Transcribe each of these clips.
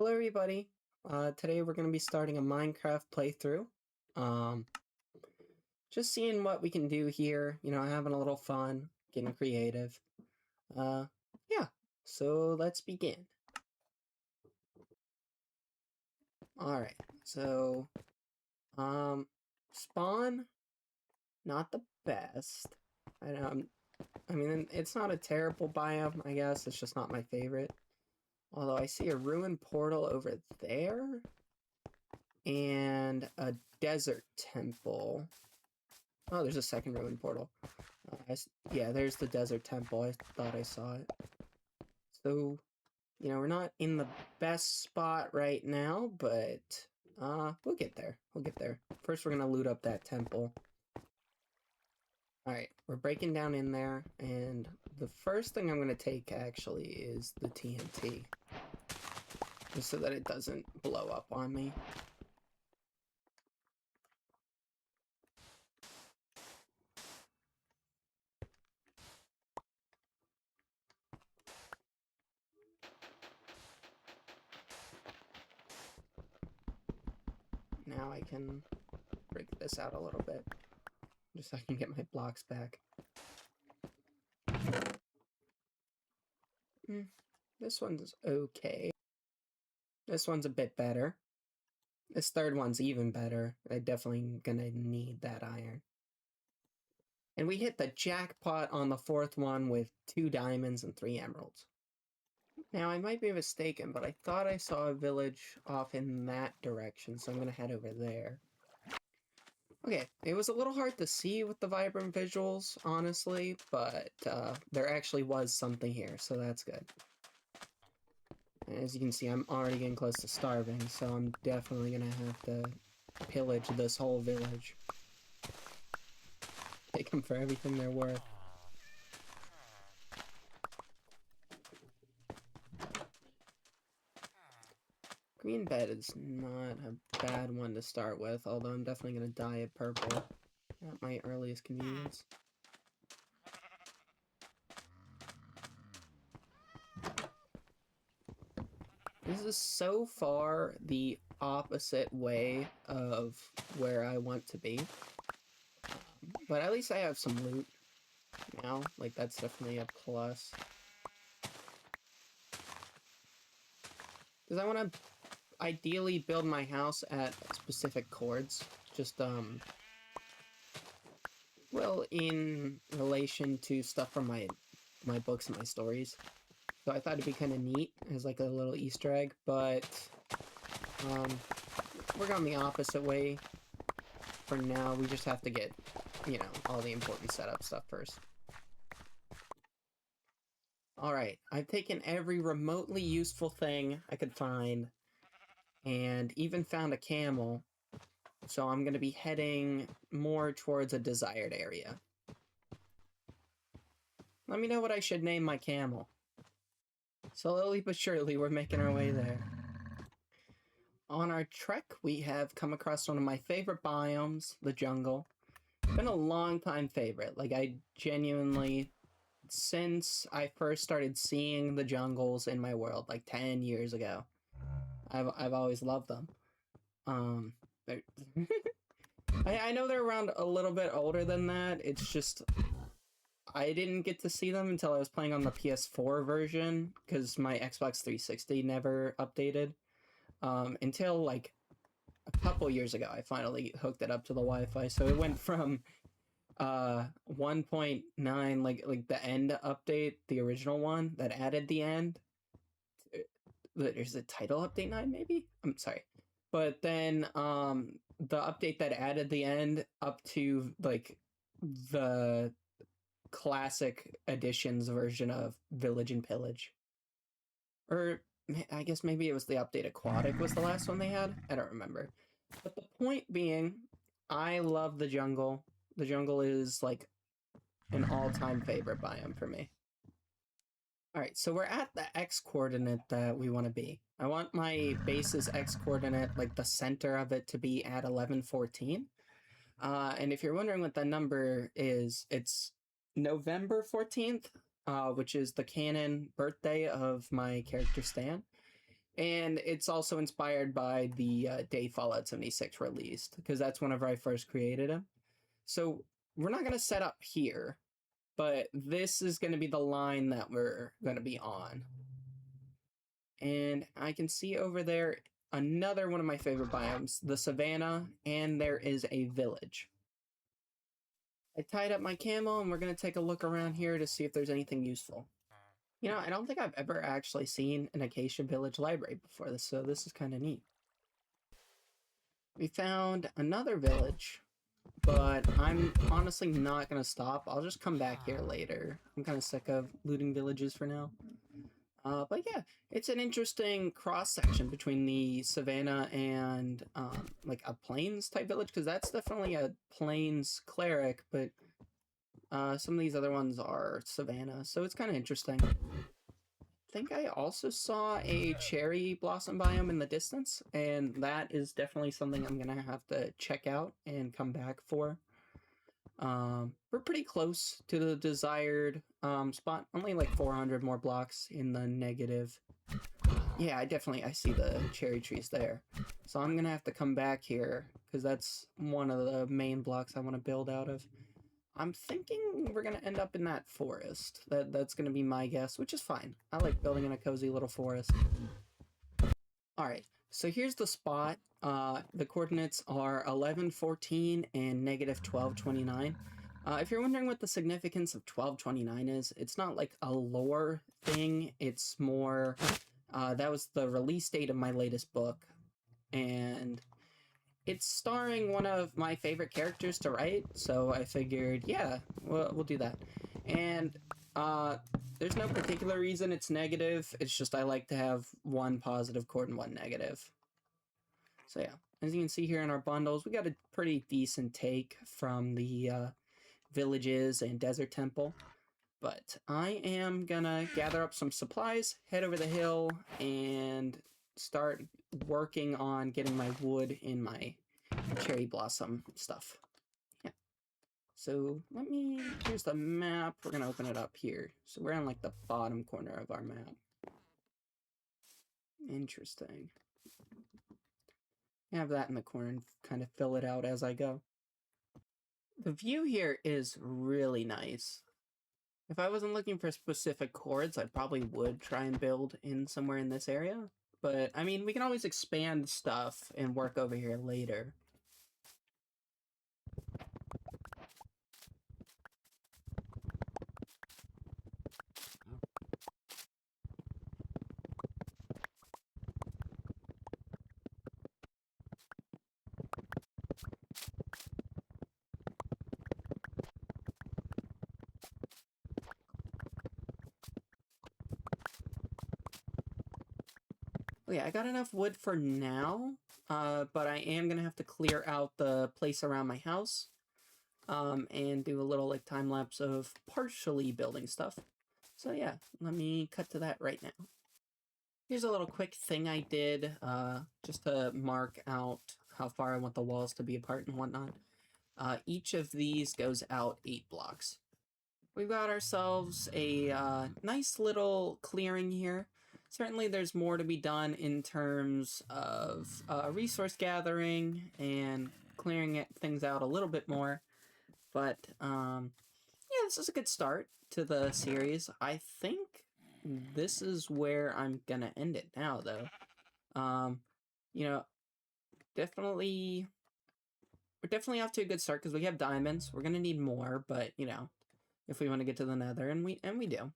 Hello everybody. Today we're going to be starting a Minecraft playthrough. Um, just seeing what we can do here, having a little fun, getting creative. Yeah, so let's begin. Alright, so, spawn, not the best. I mean, it's not a terrible biome, I guess, it's just not my favorite. Although I see a ruined portal over there. And a desert temple. Oh, there's a second ruined portal. Yeah, there's the desert temple. I thought I saw it. So, we're not in the best spot right now, but we'll get there. We'll get there. First, we're gonna loot up that temple. Alright, we're breaking down in there, and the first thing I'm gonna take, actually, is the TNT. Just so that it doesn't blow up on me. Now I can break this out a little bit, just so I can get my blocks back. This one's okay. This one's a bit better. This third one's even better. I'm definitely gonna need that iron. And we hit the jackpot on the fourth one with 2 diamonds and 3 emeralds. Now, I might be mistaken, but I thought I saw a village off in that direction, so I'm gonna head over there. Okay, it was a little hard to see with the vibrant visuals, honestly, but there actually was something here, so that's good. And as you can see, I'm already getting close to starving, so I'm definitely gonna have to pillage this whole village. Take them for everything they're worth. Green bed is not a bad one to start with, although I'm definitely going to dye it purple at my earliest convenience. This is so far the opposite way of where I want to be. But at least I have some loot now. Like, that's definitely a plus. Because I want to ideally build my house at specific chords. Just, well, in relation to stuff from my books and my stories. So I thought it'd be kind of neat as like a little Easter egg, but we're going the opposite way for now. We just have to get, all the important setup stuff first. Alright, I've taken every remotely useful thing I could find, and even found a camel, so I'm going to be heading more towards a desired area. Let me know what I should name my camel. Slowly but surely, we're making our way there. On our trek, we have come across one of my favorite biomes, the jungle. It's been a long time favorite. Like, I genuinely, since I first started seeing the jungles in my world, like 10 years ago, I've always loved them. I know they're around a little bit older than that. It's just, I didn't get to see them until I was playing on the PS4 version, because my Xbox 360 never updated. Until, like, a couple years ago, I finally hooked it up to the Wi-Fi, so it went from 1.9, like the end update, the original one that added the end. There's a title update 9, maybe? I'm sorry. But then the update that added the end up to, like, the classic editions version of Village and Pillage. Or I guess maybe it was the update Aquatic was the last one they had? I don't remember. But the point being, I love the jungle. The jungle is, like, an all-time favorite biome for me. Alright, so we're at the x-coordinate that we want to be. I want my base's x-coordinate, like the center of it, to be at 1114. And if you're wondering what that number is, it's November 14th, which is the canon birthday of my character Stan. And it's also inspired by the day Fallout 76 released, because that's whenever I first created him. So we're not going to set up here, but this is going to be the line that we're going to be on. And I can see over there another one of my favorite biomes, the savanna, and there is a village. I tied up my camel, and we're going to take a look around here to see if there's anything useful. You know, I don't think I've ever actually seen an Acacia Village library before this, so this is kind of neat. We found another village, but I'm honestly not going to stop. I'll just come back here later. I'm kind of sick of looting villages for now. But yeah, it's an interesting cross-section between the savannah and like a plains type village, because that's definitely a plains cleric, but some of these other ones are savannah, so it's kind of interesting. I think I also saw a cherry blossom biome in the distance, and that is definitely something I'm gonna have to check out and come back for. We're pretty close to the desired spot, only like 400 more blocks in the negative. Yeah, I see the cherry trees there. So I'm gonna have to come back here, because that's one of the main blocks I want to build out of. I'm thinking we're gonna end up in that forest. That's gonna be my guess, which is fine. I like building in a cozy little forest. Alright, so here's the spot. The coordinates are 1114 and negative 1229. If you're wondering what the significance of 1229 is, it's not like a lore thing. It's more, that was the release date of my latest book, and it's starring one of my favorite characters to write, so I figured, yeah, we'll do that. And there's no particular reason it's negative, it's just I like to have one positive chord and one negative. So yeah, as you can see here in our bundles, we got a pretty decent take from the villages and desert temple. But I am gonna gather up some supplies, head over the hill, and start working on getting my wood in my cherry blossom stuff. Yeah. So here's the map. We're gonna open it up here. So we're on like the bottom corner of our map. Interesting. Have that in the corner and kind of fill it out as I go. The view here is really nice. If I wasn't looking for specific chords, I probably would try and build in somewhere in this area. But, I mean, we can always expand stuff and work over here later. Okay, I got enough wood for now, but I am going to have to clear out the place around my house, and do a little like time lapse of partially building stuff. So yeah, let me cut to that right now. Here's a little quick thing I did, just to mark out how far I want the walls to be apart and whatnot. Each of these goes out 8 blocks. We've got ourselves a nice little clearing here. Certainly there's more to be done in terms of resource gathering and clearing things out a little bit more. But, yeah, this is a good start to the series. I think this is where I'm gonna end it now, though. You know, we're definitely off to a good start, because we have diamonds. We're gonna need more, but, you know, if we want to get to the nether, and we do.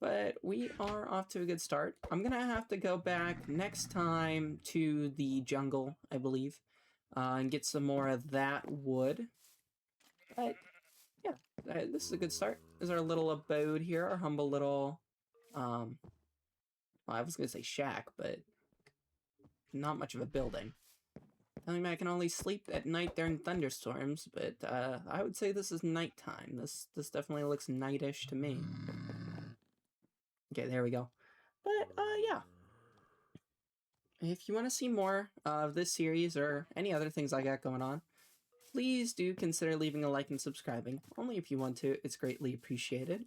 But we are off to a good start. I'm gonna have to go back next time to the jungle, I believe, and get some more of that wood. But yeah, this is a good start. This is our little abode here, our humble little, well, I was gonna say shack, but not much of a building. Telling me I can only sleep at night during thunderstorms, but I would say this is nighttime. This definitely looks nightish to me. Okay, there we go. But, yeah. If you want to see more of this series or any other things I got going on, please do consider leaving a like and subscribing. Only if you want to, it's greatly appreciated.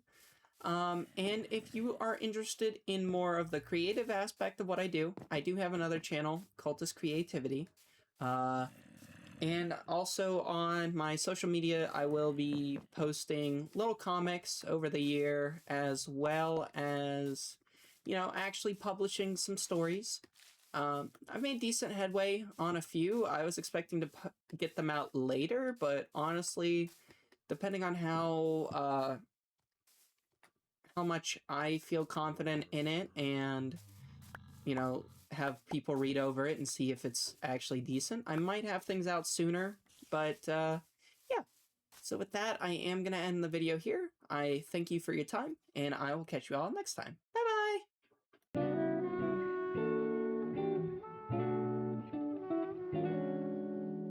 And if you are interested in more of the creative aspect of what I do have another channel, Cultist Creativity. And also on my social media, I will be posting little comics over the year, as well as, actually publishing some stories. I've made decent headway on a few. I was expecting to get them out later, but honestly, depending on how much I feel confident in it, and have people read over it and see if it's actually decent, I might have things out sooner. But yeah. So with that, I am gonna end the video here. I thank you for your time, and I will catch you all next time. Bye.